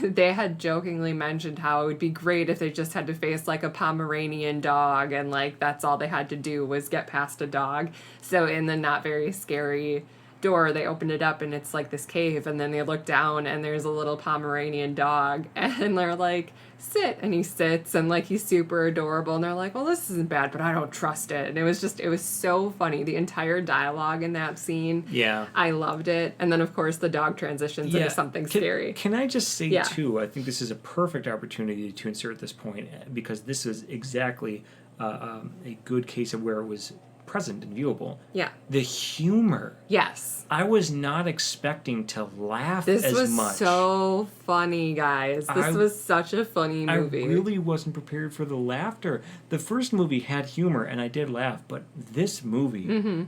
they had jokingly mentioned how it would be great if they just had to face, like, a Pomeranian dog, and, like, that's all they had to do was get past a dog. So in the not very scary door, they opened it up, and it's, like, this cave, and then they look down, and there's a little Pomeranian dog, and they're like, sit, and he sits, and, like, he's super adorable, and they're like, well, this isn't bad, but I don't trust it. And it was so funny, the entire dialogue in that scene. Yeah. I loved it. And then, of course, the dog transitions into something scary. Can I just say, too, I think this is a perfect opportunity to insert this point, because this is exactly a good case of where it was present and viewable. Yeah. The humor. Yes. I was not expecting to laugh as much. This was so funny, guys. This was such a funny movie. I really wasn't prepared for the laughter. The first movie had humor, and I did laugh, but this movie...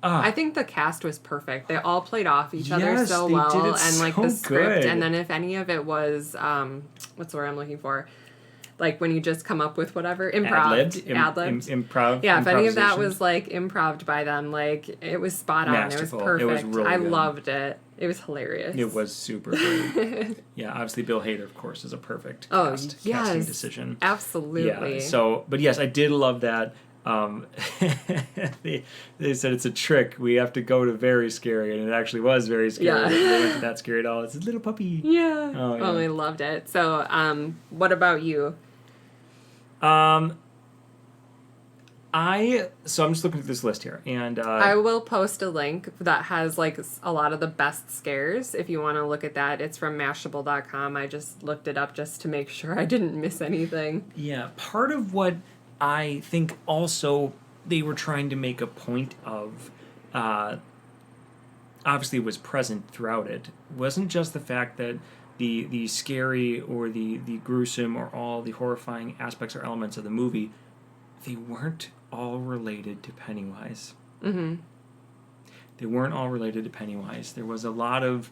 I think the cast was perfect. They all played off each other so they well. Did it and, like, so the script. good. And then if any of it was... what's the word I'm looking for? Like, when you just come up with whatever. Ad-libbed. Improv. Yeah, if any of that was, like, improved by them, like, it was spot on. Masterful. It was perfect. It was really I good. Loved it. It was hilarious. It was super good. Yeah, obviously Bill Hader, of course, is a perfect casting decision. Absolutely. Yeah, so, but yes, I did love that. They said it's a trick. We have to go to very scary, and it actually was very scary. Yeah. They went to that scary at all. It's a little puppy. Yeah. Oh, yeah. I loved it. So, what about you? I'm just looking at this list here, and I will post a link that has, like, a lot of the best scares. If you want to look at that, it's from Mashable.com. I just looked it up just to make sure I didn't miss anything. Yeah, part of what I think also they were trying to make a point of, obviously was present throughout it, wasn't just the fact that the scary or the gruesome or all the horrifying aspects or elements of the movie, they weren't all related to Pennywise. Mm-hmm. They weren't all related to Pennywise. There was a lot of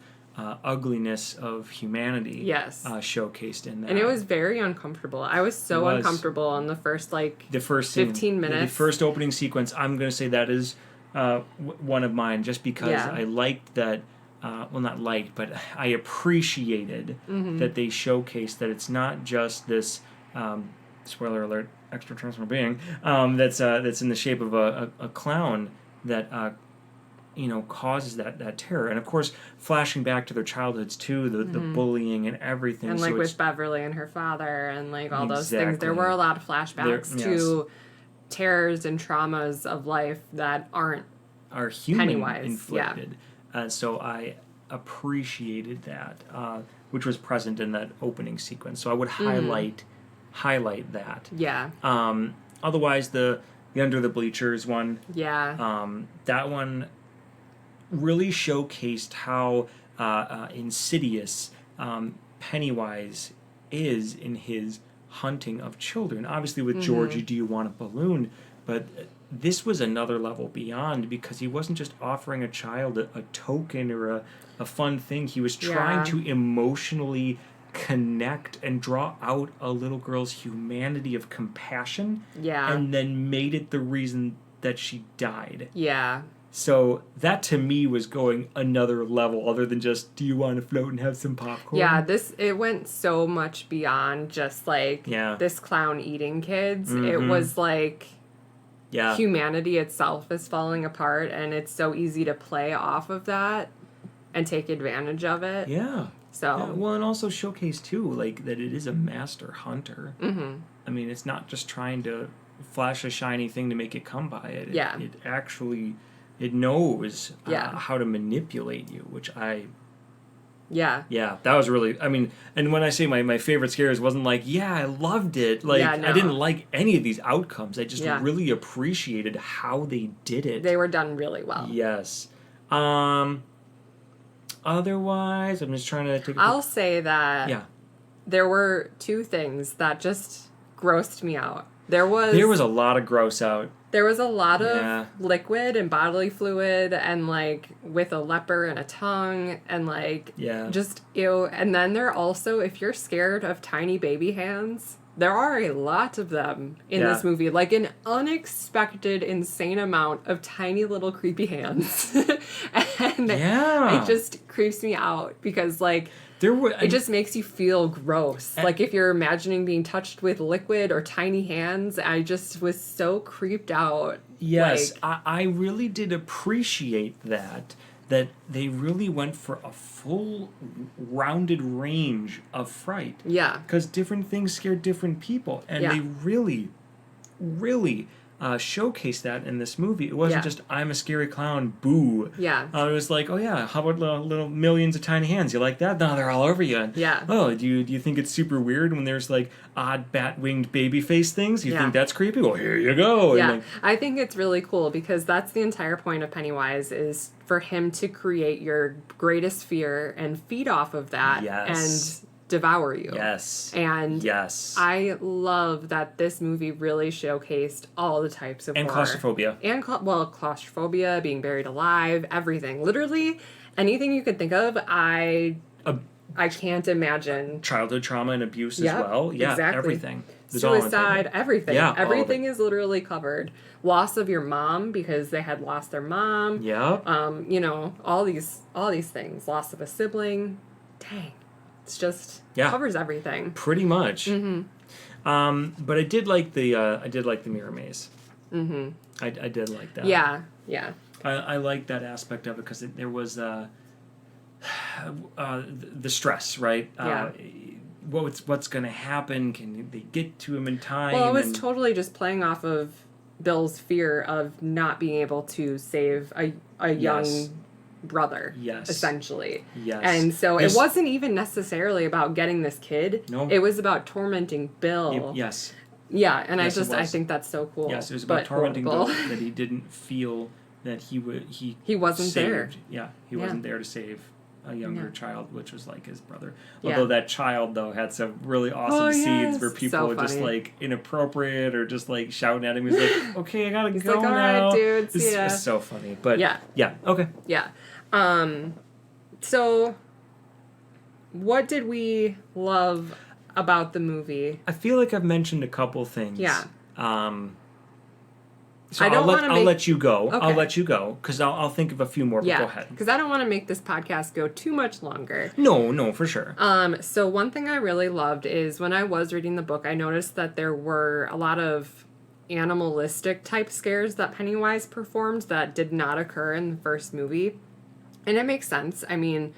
ugliness of humanity showcased in that. And it was very uncomfortable. I was so uncomfortable in the first 15 minutes. The first opening sequence, I'm going to say that is one of mine, just because I liked that, not liked, but I appreciated that they showcased that it's not just this, spoiler alert, extraterrestrial being, that's in the shape of a clown that causes that terror. And of course, flashing back to their childhoods too, the bullying and everything. And so with Beverly and her father and all those things. There Exactly. were a lot of flashbacks Yes. to terrors and traumas of life that aren't are human Pennywise, inflicted. So I appreciated that, which was present in that opening sequence. So I would highlight that. Yeah. Otherwise, the Under the Bleachers one, Yeah. that one really showcased how insidious Pennywise is in his hunting of children. Obviously, with Georgie, Do You Want a Balloon? But this was another level beyond, because he wasn't just offering a child a token or a fun thing. He was trying to emotionally connect and draw out a little girl's humanity of compassion. Yeah. And then made it the reason that she died. Yeah. So that to me was going another level other than just, do you want to float and have some popcorn? Yeah, it went so much beyond just this clown eating kids. It was humanity itself is falling apart, and it's so easy to play off of that and take advantage of it. Yeah. So well, and also showcase too, that it is a master hunter. Mm-hmm. I mean, it's not just trying to flash a shiny thing to make it come by it. It actually, it knows how to manipulate you, which Yeah, that was really, and when I say my favorite scares wasn't I loved it. I didn't like any of these outcomes. I just really appreciated how they did it. They were done really well. Yes. Otherwise, I'm just trying to take I'll say that there were two things that just grossed me out. There was a lot of gross out. There was a lot of liquid and bodily fluid and with a leper and a tongue and just ew. And then there also, if you're scared of tiny baby hands, there are a lot of them in this movie. An unexpected, insane amount of tiny little creepy hands. And it just creeps me out because it just makes you feel gross. If you're imagining being touched with liquid or tiny hands, I just was so creeped out. Yes, I really did appreciate that they really went for a full rounded range of fright. Yeah. Because different things scare different people. And they really, really showcased that in this movie. It wasn't just, I'm a scary clown, boo. Yeah. It was oh yeah, how about little millions of tiny hands? You like that? No, they're all over you. Yeah. Oh, do you think it's super weird when there's odd bat-winged baby face things? You think that's creepy? Well, here you go. Yeah. I think it's really cool because that's the entire point of Pennywise, is for him to create your greatest fear and feed off of that and devour you. Yes. And I love that this movie really showcased all the types of horror. Claustrophobia. And claustrophobia, being buried alive, everything. Literally anything you could think of, I can't imagine. Childhood trauma and abuse as well. Yeah, exactly. Everything. Suicide, everything. Yeah, everything is literally covered. Loss of your mom because they had lost their mom. Yeah. All these things. Loss of a sibling. Dang. It's just covers everything. Pretty much. Mm-hmm. But I did like the mirror maze. Mm-hmm. I did like that. Yeah. I liked that aspect of it because there was the stress, right? Yeah. What's going to happen? Can they get to him in time? Well, it was totally just playing off of Bill's fear of not being able to save a young brother, essentially. Yes. And so it wasn't even necessarily about getting this kid. No. It was about tormenting Bill. Yes. Yeah, and I think that's so cool. Yes, it was about tormenting Bill that he didn't feel that he wasn't saved. there. Yeah, he wasn't there to save a younger child, which was his brother. Although that child though had some really awesome scenes where people were just inappropriate or just shouting at him. He's like, "Okay, I gotta go all now." Right, dude. It's so funny, but okay, yeah. So, what did we love about the movie? I feel like I've mentioned a couple things. Yeah. So I'll let you go. Okay. I'll let you go because I'll think of a few more. But go ahead. Because I don't want to make this podcast go too much longer. No, for sure. So one thing I really loved is when I was reading the book, I noticed that there were a lot of animalistic type scares that Pennywise performed that did not occur in the first movie. And it makes sense. I mean,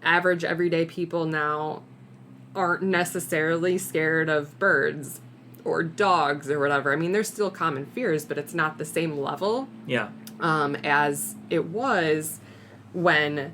average everyday people now aren't necessarily scared of birds or dogs or whatever. I mean, there's still common fears, but it's not the same level as it was when,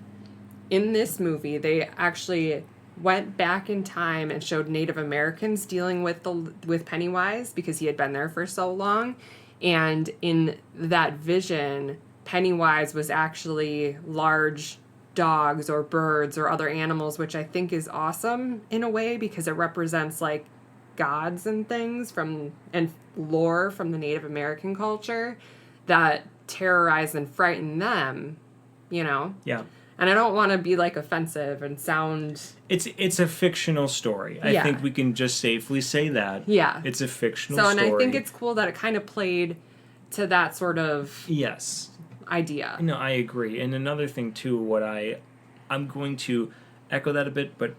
in this movie, they actually went back in time and showed Native Americans dealing with Pennywise because he had been there for so long. And in that vision, Pennywise was actually large dogs or birds or other animals, which I think is awesome in a way because it represents like gods and things and lore from the Native American culture that terrorize and frighten them, you know? Yeah. And I don't want to be like offensive and sound... It's a fictional story. I think we can just safely say that. Yeah. It's a fictional story. And I think it's cool that it kind of played to that sort of idea. No, I agree. And another thing too, I'm going to echo that a bit, but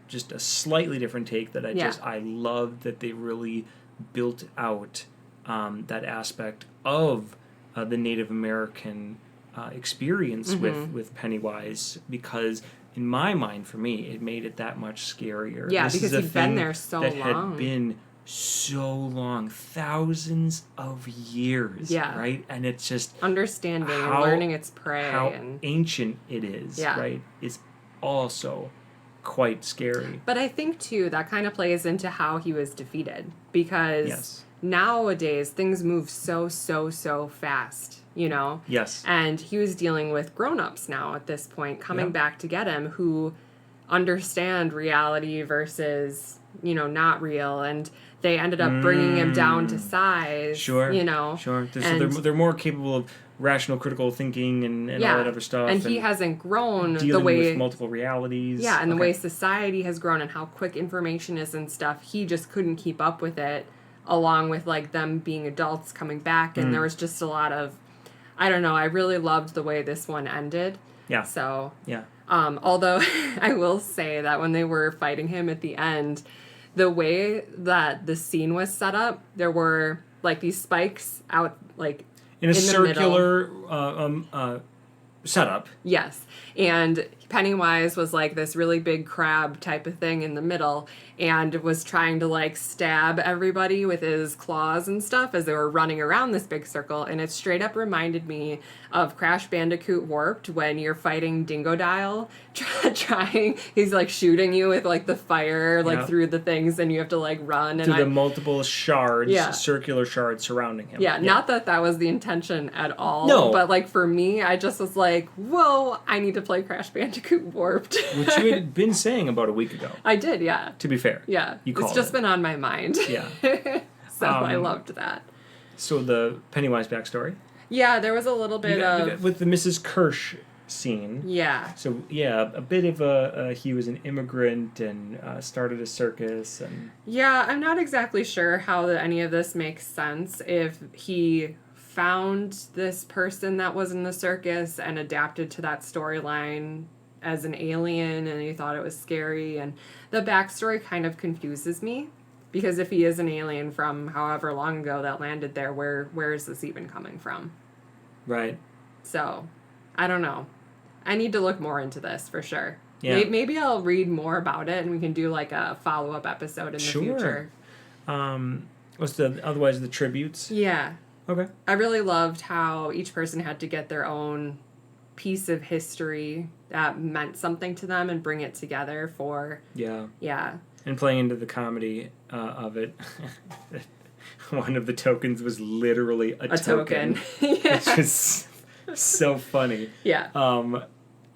just a slightly different take that I love that they really built out that aspect of the Native American experience with Pennywise, because in my mind, for me, it made it that much scarier. Yeah, because he'd been there so long. That had been so long, thousands of years, right? And it's just understanding and learning its prey. How ancient it is, right? Is also quite scary. But I think, too, that kind of plays into how he was defeated, because nowadays things move so fast, you know? Yes. And he was dealing with grown-ups now at this point, coming back to get him, who understand reality versus, you know, not real, and they ended up bringing him down to size, you know? So they're more capable of rational critical thinking and all that other stuff. And he hasn't grown the way... with multiple realities. Yeah, and the way society has grown and how quick information is and stuff, he just couldn't keep up with it, along with, like, them being adults coming back, and there was just a lot of... I don't know, I really loved the way this one ended. Yeah. So... Yeah. Although, I will say that when they were fighting him at the end... The way that the scene was set up, there were, like, these spikes out, like, in a circular setup. Yes. And Pennywise was, like, this really big crab type of thing in the middle and was trying to, like, stab everybody with his claws and stuff as they were running around this big circle. And it straight up reminded me of Crash Bandicoot Warped when you're fighting Dingodile, he's, like, shooting you with, like, the fire, like, through the things, and you have to, like, run. And through the multiple shards, circular shards surrounding him. Yeah, not that was the intention at all. No. But, like, for me, I just was like, whoa, I need to play Crash Bandicoot Warped. Which you had been saying about a week ago. I did, yeah. To be fair. Yeah. It's just been on my mind. Yeah. So I loved that. So the Pennywise backstory? Yeah, there was a little bit of... With the Mrs. Kirsch scene. Yeah. So, yeah, a bit of he was an immigrant and started a circus. And yeah, I'm not exactly sure how any of this makes sense. If he found this person that was in the circus and adapted to that storyline as an alien and he thought it was scary, and the backstory kind of confuses me, because if he is an alien from however long ago that landed there, where is this even coming from? Right. So, I don't know. I need to look more into this for sure. Yeah. Maybe I'll read more about it and we can do like a follow-up episode in the future. What's the tributes? Yeah. Okay. I really loved how each person had to get their own piece of history that meant something to them and bring it together for... Yeah. And playing into the comedy of it, one of the tokens was literally a token. Yeah. Which is so funny. Yeah.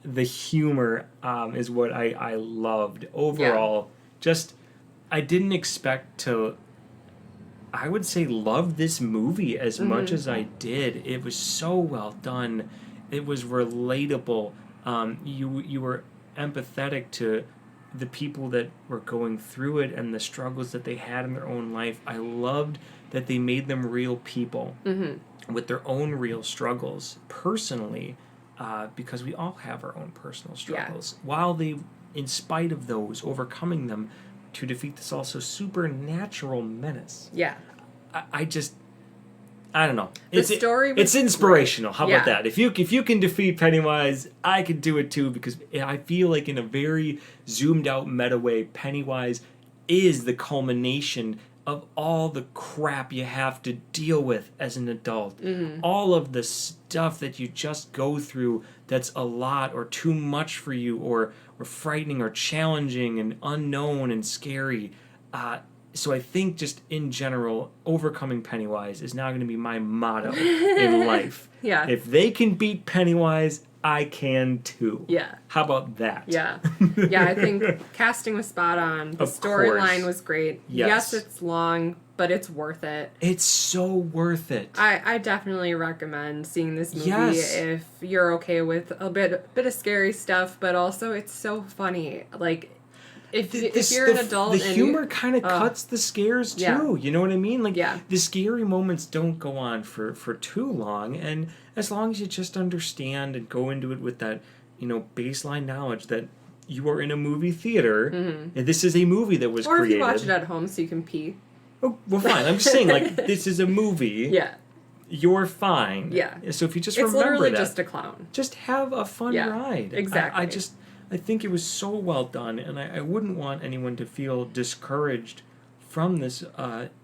The humor is what I loved. Overall, just, I didn't expect to, I would say, love this movie as much as I did. It was so well done. It was relatable. You were empathetic to the people that were going through it and the struggles that they had in their own life. I loved that they made them real people with their own real struggles personally, because we all have our own personal struggles. Yeah. While they, in spite of those, overcoming them to defeat this also supernatural menace. Yeah. I just, I don't know. The story was it's inspirational. great. How about that? If you can defeat Pennywise, I could do it too, because I feel like in a very zoomed out meta way, Pennywise is the culmination of all the crap you have to deal with as an adult. All of the stuff that you just go through that's a lot or too much for you, or frightening or challenging and unknown and scary. So I think just in general, overcoming Pennywise is now going to be my motto in life. Yeah. If they can beat Pennywise, I can too. Yeah. How about that? Yeah. Yeah, I think casting was spot on. The storyline was great. Yes, it's long, but it's worth it. It's so worth it. I definitely recommend seeing this movie if you're okay with a bit of scary stuff, but also it's so funny. Like, if you're an adult, the humor kind of cuts the scares too. Yeah. You know what I mean? Like, yeah. the scary moments don't go on for too long, and as long as you just understand and go into it with that, baseline knowledge that you are in a movie theater, and this is a movie that was created. Or if you watch it at home so you can pee. Oh, well, fine. I'm just saying, like, this is a movie. Yeah. You're fine. Yeah. So if you just it's remember literally that, just a clown. just have a fun ride. Exactly. I think it was so well done, and I wouldn't want anyone to feel discouraged from this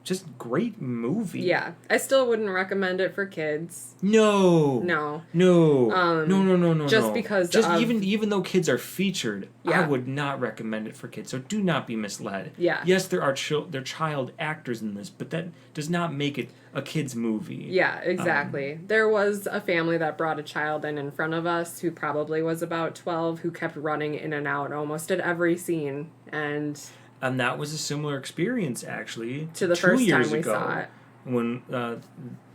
just great movie. Yeah. I still wouldn't recommend it for kids. No. No. No. Just because even though kids are featured, Yeah. I would not recommend it for kids. So do not be misled. Yeah. Yes, there are they're child actors in this, but that does not make it a kids movie. Yeah, exactly. There was a family that brought a child in front of us who probably was about 12, who kept running in and out almost at every scene, and that was a similar experience, actually, to the 2 first years time we ago, saw it. When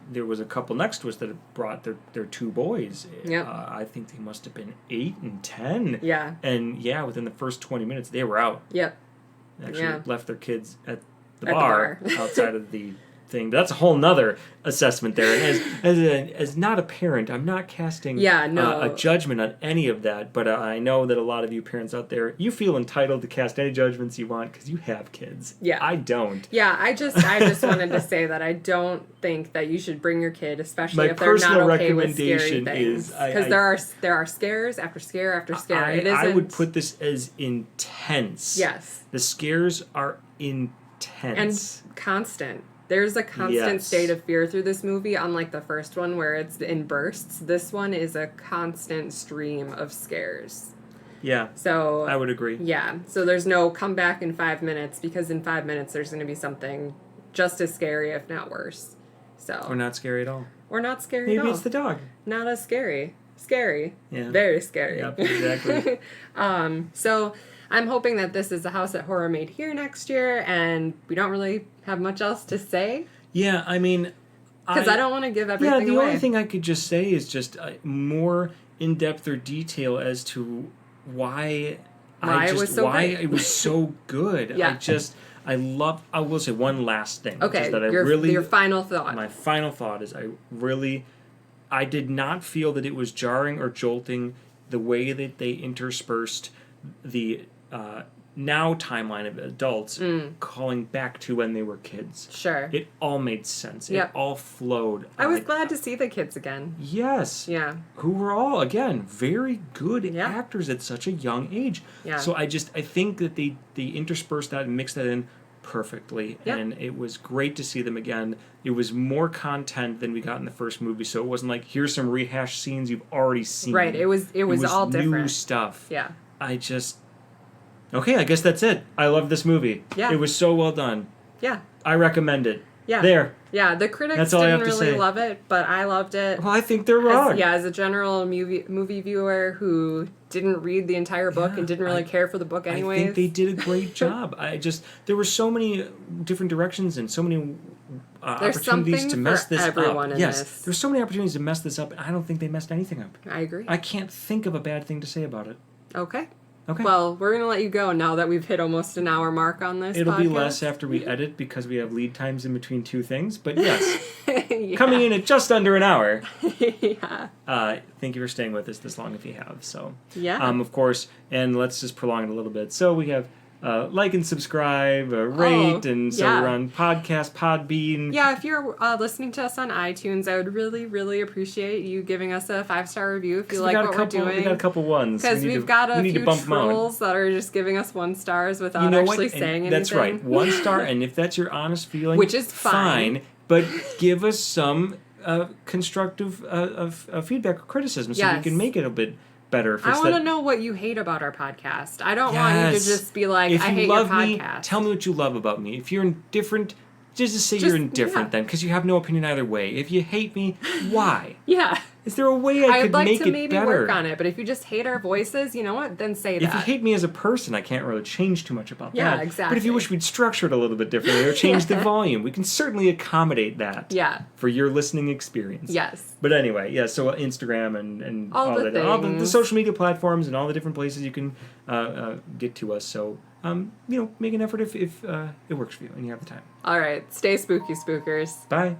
there was a couple next to us that had brought their two boys. Yep. I think they must have been 8 and 10. Yeah. And within the first 20 minutes, they were out. Yep. Actually left their kids at the bar outside of the thing. But that's a whole nother assessment there. And as not a parent, I'm not casting a judgment on any of that, but I know that a lot of you parents out there, you feel entitled to cast any judgments you want because you have kids. Yeah. I don't. Yeah, I just wanted to say that I don't think that you should bring your kid, especially if they're not personal okay with scary recommendation things. is Because there are scares after scare after scare. I would put this as intense. Yes. The scares are intense. And constant. There's a constant state of fear through this movie, unlike the first one where it's in bursts. This one is a constant stream of scares. Yeah. So I would agree. Yeah. So there's no come back in 5 minutes, because in 5 minutes there's going to be something just as scary, if not worse. So. Or not scary at all. Or not scary at all. Maybe it's the dog. Not as scary. Scary. Yeah. Very scary. Yep, exactly. So I'm hoping that this is a house that horror made here next year, and we don't really have much else to say. Yeah, I mean, because I don't want to give everything away. Yeah, the only thing I could just say is just more in-depth or detail as to why it was so good. Yeah. I will say one last thing. Okay, which is that your final thought. My final thought is I did not feel that it was jarring or jolting the way that they interspersed the now timeline of adults calling back to when they were kids. Sure. It all made sense. It all flowed. I was glad to see the kids again. Yes. Yeah. Who were all, again, very good actors at such a young age. Yeah. So I think that they interspersed that and mixed that in perfectly. Yep. And it was great to see them again. It was more content than we got in the first movie, so it wasn't like, here's some rehashed scenes you've already seen. Right. It was all different. New stuff. Yeah. Okay, I guess that's it. I love this movie. Yeah. It was so well done. Yeah. I recommend it. Yeah. There. Yeah, the critics didn't really love it, but I loved it. Well, I think they're wrong. As a general movie viewer who didn't read the entire book and didn't really care for the book anyways. I think they did a great job. There were so many different directions and so many opportunities to mess this up. Yes, there's so many opportunities to mess this up, and I don't think they messed anything up. I agree. I can't think of a bad thing to say about it. Okay. Okay. Well, we're going to let you go now that we've hit almost an hour mark on this It'll podcast. be less after we edit because we have lead times in between two things. But yes, coming in at just under an hour. Yeah. Thank you for staying with us this long if you have. So, yeah. Of course, and let's just prolong it a little bit. So we have like and subscribe, rate, and so yeah. we're on podcast, Podbean. Yeah, if you're listening to us on iTunes, I would really, really appreciate you giving us a 5-star review if you like what we're doing. We got a couple ones. Because we've got a few trolls that are just giving us 1 stars without actually saying anything. That's right, 1 star, and if that's your honest feeling, which is fine. But give us some constructive feedback or criticism so we can make it a bit better. I want to know what you hate about our podcast. I don't want you to just be like, I hate your podcast. Tell me what you love about me. If you're indifferent, just say you're indifferent then, because you have no opinion either way. If you hate me, why? Yeah. Is there a way I could make it better? I'd like to maybe work on it, but if you just hate our voices, you know what? Then say that. If you hate me as a person, I can't really change too much about that. Yeah, exactly. But if you wish we'd structure it a little bit differently or change the volume, we can certainly accommodate that. Yeah. For your listening experience. Yes. But anyway, yeah, so Instagram and all the social media platforms and all the different places you can get to us. So, make an effort if it works for you and you have the time. All right. Stay spooky, spookers. Bye.